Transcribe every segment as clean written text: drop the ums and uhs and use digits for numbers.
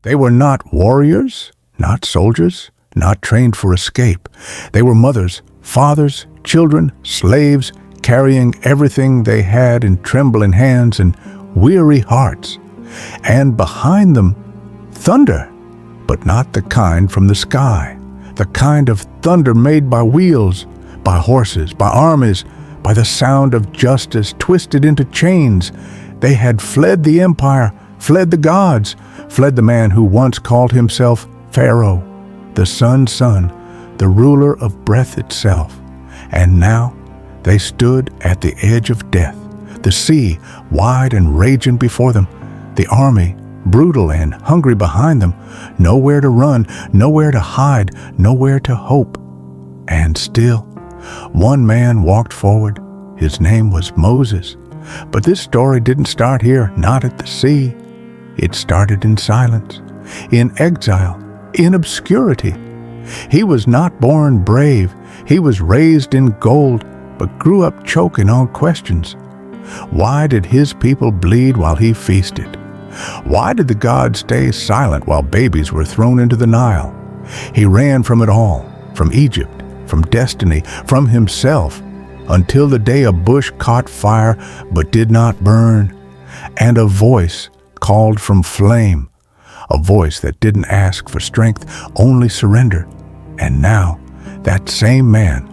They were not warriors, not soldiers, not trained for escape. They were mothers, fathers, children, slaves, carrying everything they had in trembling hands and weary hearts. And behind them, thunder, but not the kind from the sky, the kind of thunder made by wheels, by horses, by armies, by the sound of justice twisted into chains. They had fled the empire, fled the gods, fled the man who once called himself Pharaoh, the sun's son, the ruler of breath itself. And now they stood at the edge of death, the sea wide and raging before them, the army brutal and hungry behind them, nowhere to run, nowhere to hide, nowhere to hope. And still, one man walked forward. His name was Moses. But this story didn't start here, not at the sea. It started in silence, in exile, in obscurity. He was not born brave. He was raised in gold, but grew up choking on questions. Why did his people bleed while he feasted? Why did the gods stay silent while babies were thrown into the Nile? He ran from it all, from Egypt, from destiny, from himself, until the day a bush caught fire but did not burn, and a voice called from flame, a voice that didn't ask for strength, only surrender. And now, that same man,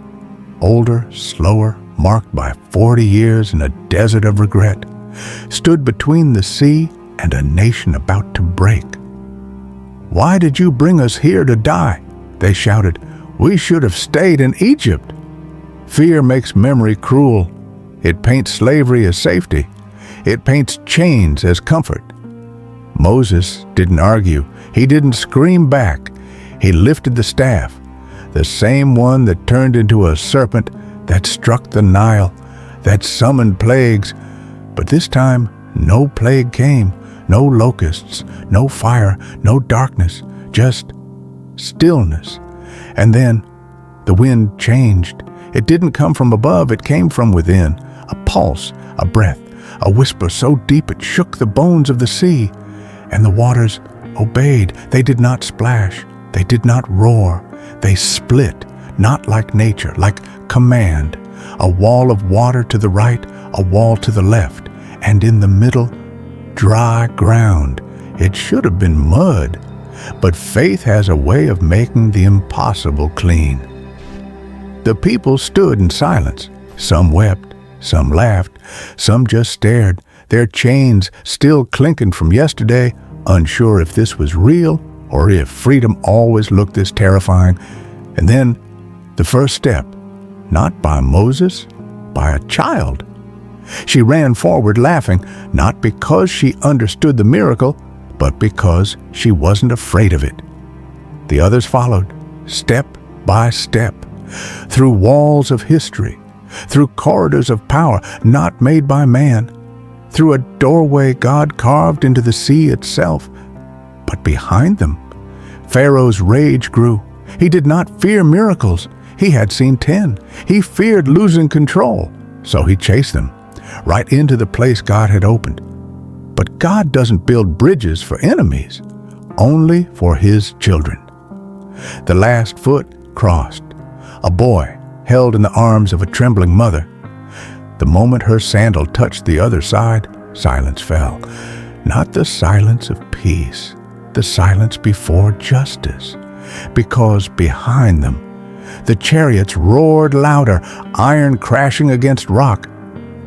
older, slower, marked by 40 years in a desert of regret, stood between the sea and a nation about to break. "Why did you bring us here to die?" they shouted. "We should have stayed in Egypt." Fear makes memory cruel. It paints slavery as safety. It paints chains as comfort. Moses didn't argue. He didn't scream back. He lifted the staff, the same one that turned into a serpent, that struck the Nile, that summoned plagues. But this time, no plague came, no locusts, no fire, no darkness, just stillness. And then the wind changed. It didn't come from above, it came from within. A pulse, a breath, a whisper so deep it shook the bones of the sea. And the waters obeyed. They did not splash. They did not roar. They split, not like nature, like command. A wall of water to the right, a wall to the left, and in the middle, dry ground. It should have been mud, but faith has a way of making the impossible clean. The people stood in silence. Some wept, some laughed, some just stared, their chains still clinking from yesterday, unsure if this was real or if freedom always looked this terrifying. And then the first step, not by Moses, by a child. She ran forward laughing, not because she understood the miracle, but because she wasn't afraid of it. The others followed, step by step, through walls of history, through corridors of power not made by man, through a doorway God carved into the sea itself. But behind them, Pharaoh's rage grew. He did not fear miracles. He had seen 10. He feared losing control, so he chased them right into the place God had opened. But God doesn't build bridges for enemies, only for his children. The last foot crossed. A boy held in the arms of a trembling mother. The moment her sandal touched the other side, silence fell. Not the silence of peace, the silence before justice. Because behind them, the chariots roared louder, iron crashing against rock,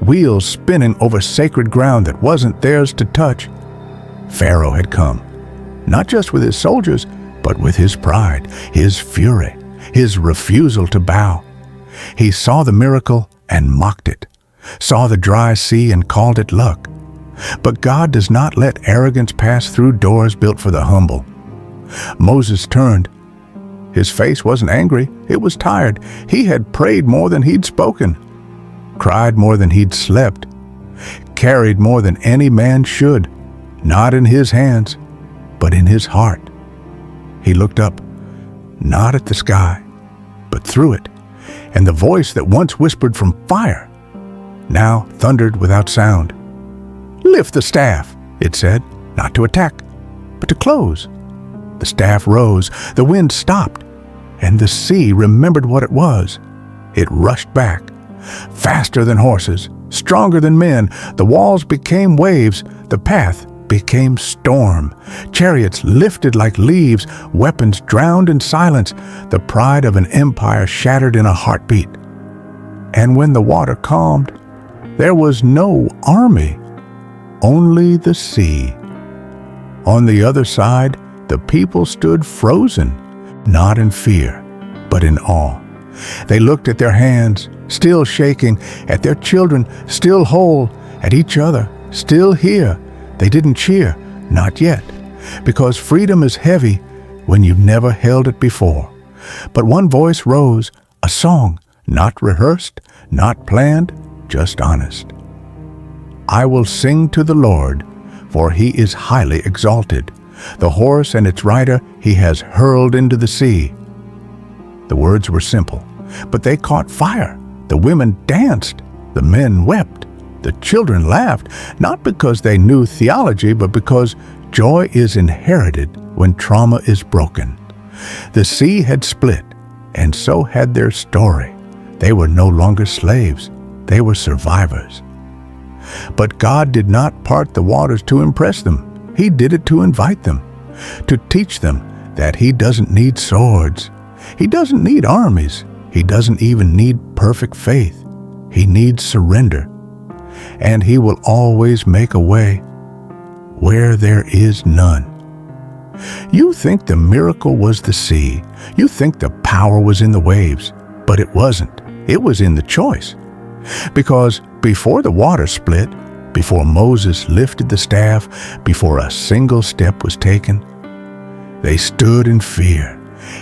wheels spinning over sacred ground that wasn't theirs to touch. Pharaoh had come, not just with his soldiers, but with his pride, his fury, his refusal to bow. He saw the miracle and mocked it, saw the dry sea and called it luck. But God does not let arrogance pass through doors built for the humble. Moses turned. His face wasn't angry, it was tired. He had prayed more than he'd spoken, cried more than he'd slept, carried more than any man should, not in his hands, but in his heart. He looked up, not at the sky, but through it, and the voice that once whispered from fire now thundered without sound. "Lift the staff," it said, "not to attack, but to close. The staff rose, the wind stopped, and the sea remembered what it was. It rushed back. Faster than horses, stronger than men, the walls became waves, the path became storm. Chariots lifted like leaves, weapons drowned in silence, the pride of an empire shattered in a heartbeat. And when the water calmed, there was no army, only the sea. On the other side, the people stood frozen, not in fear, but in awe. They looked at their hands, still shaking, at their children, still whole, at each other, still here. They didn't cheer, not yet, because freedom is heavy when you've never held it before. But one voice rose, a song, not rehearsed, not planned, just honest. I will sing to the Lord, for he is highly exalted. The horse and its rider he has hurled into the sea. The words were simple, but they caught fire. The women danced, the men wept, the children laughed, not because they knew theology, but because joy is inherited when trauma is broken. The sea had split, and so had their story. They were no longer slaves, they were survivors. But God did not part the waters to impress them. He did it to invite them, to teach them that He doesn't need swords. He doesn't need armies. He doesn't even need perfect faith. He needs surrender. And He will always make a way where there is none. You think the miracle was the sea. You think the power was in the waves, but it wasn't. It was in the choice. Because before the water split, before Moses lifted the staff, before a single step was taken, they stood in fear,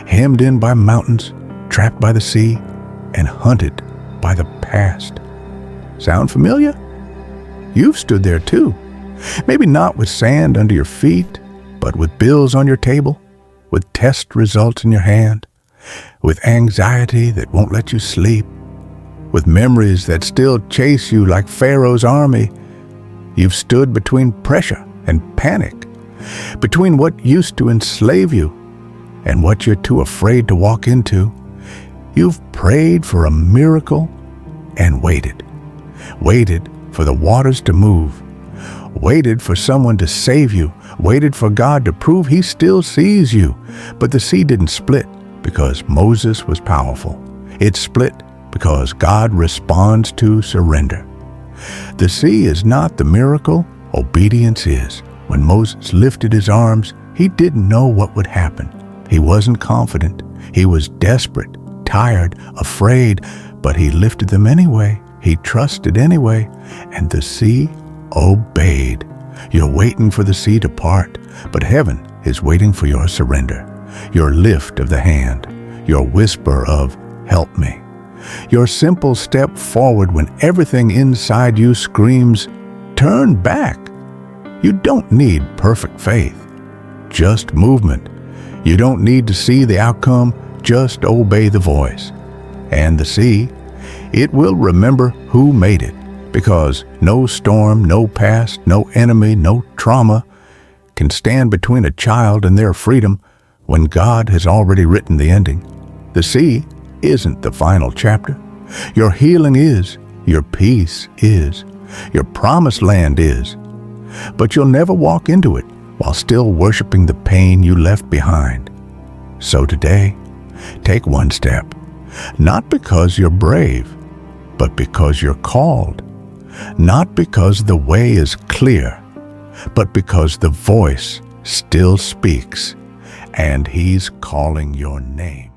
hemmed in by mountains, trapped by the sea, and hunted by the past. Sound familiar? You've stood there too. Maybe not with sand under your feet, but with bills on your table, with test results in your hand, with anxiety that won't let you sleep, with memories that still chase you like Pharaoh's army. You've stood between pressure and panic, between what used to enslave you and what you're too afraid to walk into. You've prayed for a miracle and waited. Waited for the waters to move. Waited for someone to save you. Waited for God to prove He still sees you. But the sea didn't split because Moses was powerful. It split because God responds to surrender. The sea is not the miracle, obedience is. When Moses lifted his arms, he didn't know what would happen. He wasn't confident. He was desperate, tired, afraid, but he lifted them anyway. He trusted anyway, and the sea obeyed. You're waiting for the sea to part, but heaven is waiting for your surrender, your lift of the hand, your whisper of, "Help me." Your simple step forward when everything inside you screams, "Turn back." You don't need perfect faith, just movement. You don't need to see the outcome, just obey the voice. And the sea, it will remember who made it, because no storm, no past, no enemy, no trauma can stand between a child and their freedom when God has already written the ending. The sea isn't the final chapter. Your healing is, your peace is, your promised land is. But you'll never walk into it while still worshiping the pain you left behind. So today, take one step, not because you're brave, but because you're called. Not because the way is clear, but because the voice still speaks, and He's calling your name.